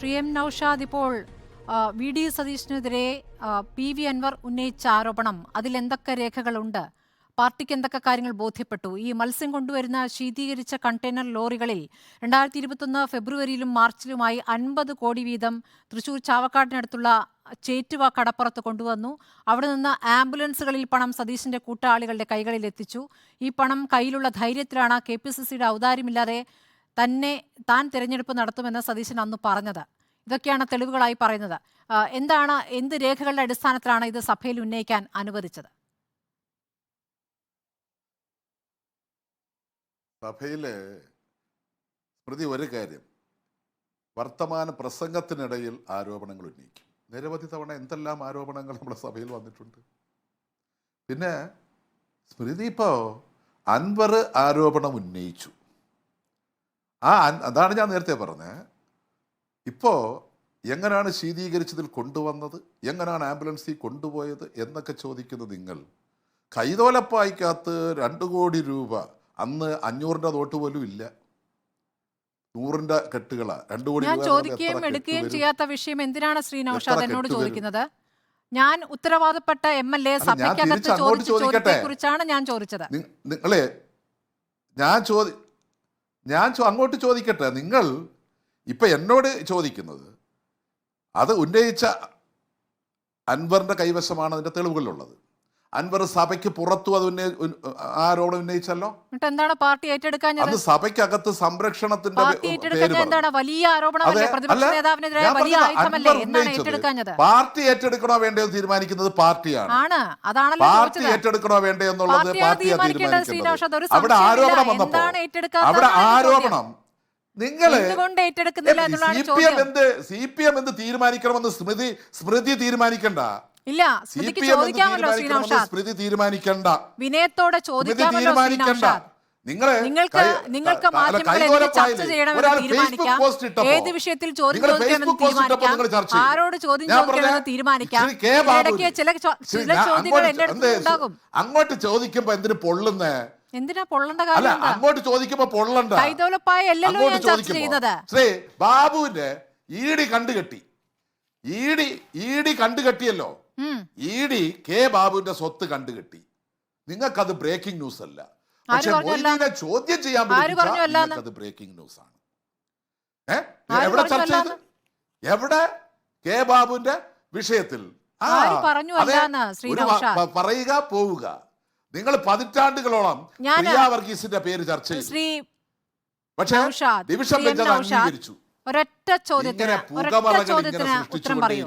M Naushad ഇപ്പോൾ V D സതീഷിനെതിരെ P V Anwar ഉന്നയിച്ച ആരോപണം അതിൽ എന്തൊക്കെ രേഖകളുണ്ട്, പാർട്ടിക്ക് എന്തൊക്കെ കാര്യങ്ങൾ ബോധ്യപ്പെട്ടു, ഈ മത്സ്യം കൊണ്ടുവരുന്ന ശീതീകരിച്ച കണ്ടെയ്നർ ലോറികളിൽ 2021 ഫെബ്രുവരിയിലും മാർച്ചിലുമായി 50 കോടി വീതം തൃശൂർ ചാവക്കാടിനടുത്തുള്ള ചേറ്റുവ കടപ്പുറത്ത് കൊണ്ടുവന്നു. അവിടെ നിന്ന് ആംബുലൻസുകളിൽ പണം സതീശിന്റെ കൂട്ടാളികളുടെ കൈകളിൽ എത്തിച്ചു. ഈ പണം കയ്യിലുള്ള ധൈര്യത്തിലാണ് KPCCയുടെ ഔദാര്യമില്ലാതെ താൻ തിരഞ്ഞെടുപ്പ് നടത്തുമെന്ന് സതീശൻ അന്ന് പറഞ്ഞത്. ഇതൊക്കെയാണ് തെളിവുകളായി പറയുന്നത്. എന്ത് രേഖകളുടെ അടിസ്ഥാനത്തിലാണ് ഇത് സഭയിൽ ഉന്നയിക്കാൻ അനുവദിച്ചത്? സഭയിലെ സ്മൃതി ഒരു കാര്യം, വർത്തമാന പ്രസംഗത്തിനിടയിൽ ആരോപണങ്ങൾ ഉന്നയിക്കും. നിരവധി തവണ എന്തെല്ലാം ആരോപണങ്ങൾ നമ്മുടെ സഭയിൽ വന്നിട്ടുണ്ട്. പിന്നെ സ്മൃതി ഇപ്പോൾ അൻവർ ആരോപണം ഉന്നയിച്ചു. അതാണ് ഞാൻ നേരത്തെ പറഞ്ഞത്. ഇപ്പോൾ എങ്ങനെയാണ് ശീതീകരിച്ചതിൽ കൊണ്ടുവന്നത്, എങ്ങനെയാണ് ആംബുലൻസിൽ കൊണ്ടുപോയത് എന്നൊക്കെ ചോദിക്കുന്ന നിങ്ങൾ, കൈതോലപ്പായ്ക്കകത്ത് 2 കോടി രൂപ, അന്ന് 500 നോട്ട് പോലും ഇല്ല, 100 കെട്ടുകളാ. 2 കോടി ഞാൻ ചോദിക്കുകയും എടുക്കുകയും ചെയ്യാത്ത വിഷയം എന്തിനാണ് ശ്രീ നൌഷാദ് എന്നോട് ചോദിക്കുന്നത്? ഞാൻ ഉത്തരവാദപ്പെട്ട MLA സഭയ്ക്കകത്ത് ചോദിച്ച ചോദ്യത്തെക്കുറിച്ചാണ് ഞാൻ ചോദിച്ചത്. നിങ്ങളെ ഞാൻ അങ്ങോട്ട് ചോദിക്കട്ടെ. നിങ്ങൾ ഇപ്പൊ എന്നോട് ചോദിക്കുന്നത് അത് ഉന്നയിച്ച അൻവറിന്റെ കൈവശമാണ് അതിന്റെ തെളിവുകളുള്ളത്. അൻവർ സഭയ്ക്ക് പുറത്തു അത് ആരോപണം ഉന്നയിച്ചല്ലോ. എന്താണ് പാർട്ടി ഏറ്റെടുക്കാൻ? അത് സഭയ്ക്കകത്ത് സംരക്ഷണത്തിന്റെ പാർട്ടി ഏറ്റെടുക്കണോ വേണ്ടയോ തീരുമാനിക്കുന്നത് പാർട്ടിയാണ്. പാർട്ടി ഏറ്റെടുക്കണോ വേണ്ടോ എന്നുള്ളത് പാർട്ടിയാണ് തീരുമാനിക്കുന്നത്. അവിടെ ആരോപണം വന്നപ്പോ അവിടെ ആരോപണം നിങ്ങള് CPM എന്ത് തീരുമാനിക്കണമെന്ന് സ്മൃതി തീരുമാനിക്കണ്ട. ഇല്ല, സ്മൃതി തീരുമാനിക്കണ്ട, വിനയത്തോടെ തീരുമാനിക്കണ്ട. നിങ്ങൾക്ക് മാധ്യമങ്ങളെ ചർച്ച ചെയ്യണമെന്ന് തീരുമാനിക്കാം, ഏത് വിഷയത്തിൽ ചോദ്യം ചോദിക്കണമെന്ന് ആരോട് ചോദ്യം ചോദിക്കണമെന്ന് തീരുമാനിക്കാം. ഇടയ്ക്ക് ചില ചോദ്യങ്ങൾ എന്റെ അടുത്ത് ഉണ്ടാകും. അങ്ങോട്ട് ചോദിക്കുമ്പോ എന്തിനു പൊള്ളുന്നേ? എന്തിനാ പൊള്ളണ്ട കാര്യം? അങ്ങോട്ട് ചോദിക്കുമ്പോ പൊള്ളണ്ട. കൈതോലപ്പായല്ലോ ഞാൻ ചർച്ച ചെയ്യുന്നത്. ശ്രീ ബാബുവിന്റെ ഈഡി കണ്ടുകെട്ടി, ഈഡി കണ്ടുകെട്ടിയല്ലോ. ഈഡി കെ ബാബുവിന്റെ സ്വത്ത് കണ്ടുകെട്ടി. നിങ്ങൾക്കത് ബ്രേക്കിംഗ് ന്യൂസ് അല്ല, പക്ഷെ ചോദ്യം ചെയ്യാൻ അത് ബ്രേക്കിംഗ് ന്യൂസ് ആണ്. എവിടെ ചർച്ച ചെയ്ത്? എവിടെ? കെ ബാബുവിന്റെ വിഷയത്തിൽ പറയുക, പോവുക. നിങ്ങൾ പതിറ്റാണ്ടുകളോളം പ്രിയ വർഗീസിന്റെ പേര് ചർച്ച ചെയ്തു, പക്ഷേ ഡിവിഷൻ ബെഞ്ച് അത് അംഗീകരിച്ചു. ഒരൊറ്റ ചോദ്യത്തിന് ഉത്തരം പറയൂ.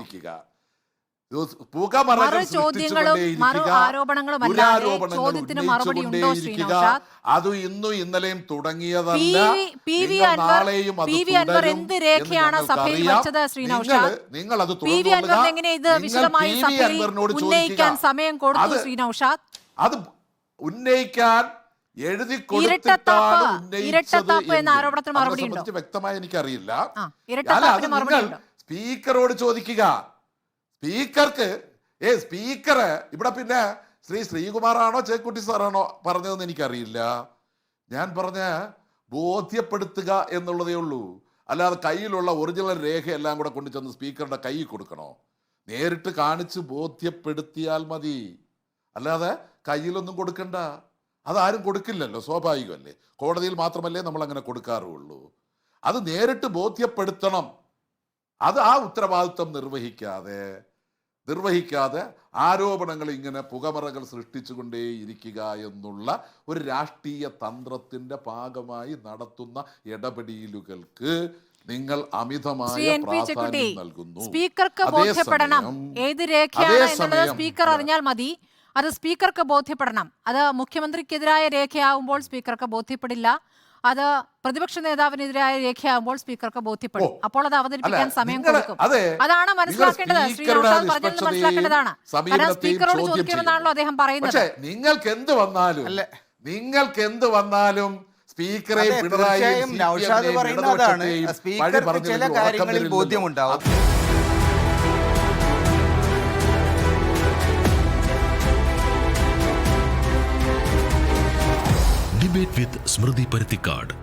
അത് ഇന്നും ഇന്നലെയും തുടങ്ങിയതല്ല. നിങ്ങൾ അത് അത് ഉന്നയിക്കാൻ എഴുതി കൊടുത്തിട്ടാണ് ഉന്നയിച്ചത് വ്യക്തമായി എനിക്കറിയില്ല. നിങ്ങൾ സ്പീക്കറോട് ചോദിക്കുക. സ്പീക്കറ് ഇവിടെ പിന്നെ ശ്രീകുമാറാണോ ചേക്കുട്ടി സാറാണോ പറഞ്ഞതെന്ന് എനിക്കറിയില്ല. ഞാൻ പറഞ്ഞ ബോധ്യപ്പെടുത്തുക എന്നുള്ളതേ ഉള്ളൂ. അല്ലാതെ കയ്യിലുള്ള ഒറിജിനൽ രേഖയെല്ലാം കൂടെ കൊണ്ടുചെന്ന് സ്പീക്കറുടെ കയ്യിൽ കൊടുക്കണോ? നേരിട്ട് കാണിച്ച് ബോധ്യപ്പെടുത്തിയാൽ മതി, അല്ലാതെ കയ്യിലൊന്നും കൊടുക്കണ്ട. അതാരും കൊടുക്കില്ലല്ലോ, സ്വാഭാവികമല്ലേ. കോടതിയിൽ മാത്രമല്ലേ നമ്മൾ അങ്ങനെ കൊടുക്കാറുള്ളൂ. അത് നേരിട്ട് ബോധ്യപ്പെടുത്തണം. അത് ആ ഉത്തരവാദിത്വം നിർവഹിക്കാതെ ആരോപണങ്ങൾ ഇങ്ങനെ പുകമറകൾ സൃഷ്ടിച്ചുകൊണ്ടേയിരിക്കുക എന്നുള്ള ഒരു രാഷ്ട്രീയ തന്ത്രത്തിന്റെ ഭാഗമായി നടത്തുന്ന ഇടപെടലുകൾക്ക് നിങ്ങൾ അമിതമായ പ്രാധാന്യം നൽകുന്നു. സ്പീക്കർക്ക് ബോധ്യപ്പെടണം ഏത് രേഖയാണ് എന്നുള്ളത് സ്പീക്കർ അറിഞ്ഞാൽ മതി. അത് സ്പീക്കർക്ക് ബോധ്യപ്പെടണം. അത് മുഖ്യമന്ത്രിക്കെതിരായ രേഖയാവുമ്പോൾ സ്പീക്കർക്ക് ബോധ്യപ്പെടില്ല. അത് പ്രതിപക്ഷ നേതാവിനെതിരായ രേഖയാകുമ്പോൾ സ്പീക്കർക്ക് ബോധ്യപ്പെടും. അപ്പോൾ അത് അവതരിപ്പിക്കാൻ സമയം കൊടുക്കും. അതാണ് മനസ്സിലാക്കേണ്ടത്. ശ്രീ നൌഷാദ് പറഞ്ഞത് മനസ്സിലാക്കേണ്ടതാണ്. കാരണം സ്പീക്കറോട് ചോദിക്കുമെന്നാണല്ലോ അദ്ദേഹം പറയുന്നത്. നിങ്ങൾക്ക് എന്ത് വന്നാലും സ്പീക്കറെ ചില കാര്യങ്ങളിൽ ബോധ്യമുണ്ടാവും. ഡിബേറ്റ് വിത്ത് സ്മൃതി പരുത്തിക്കാട്.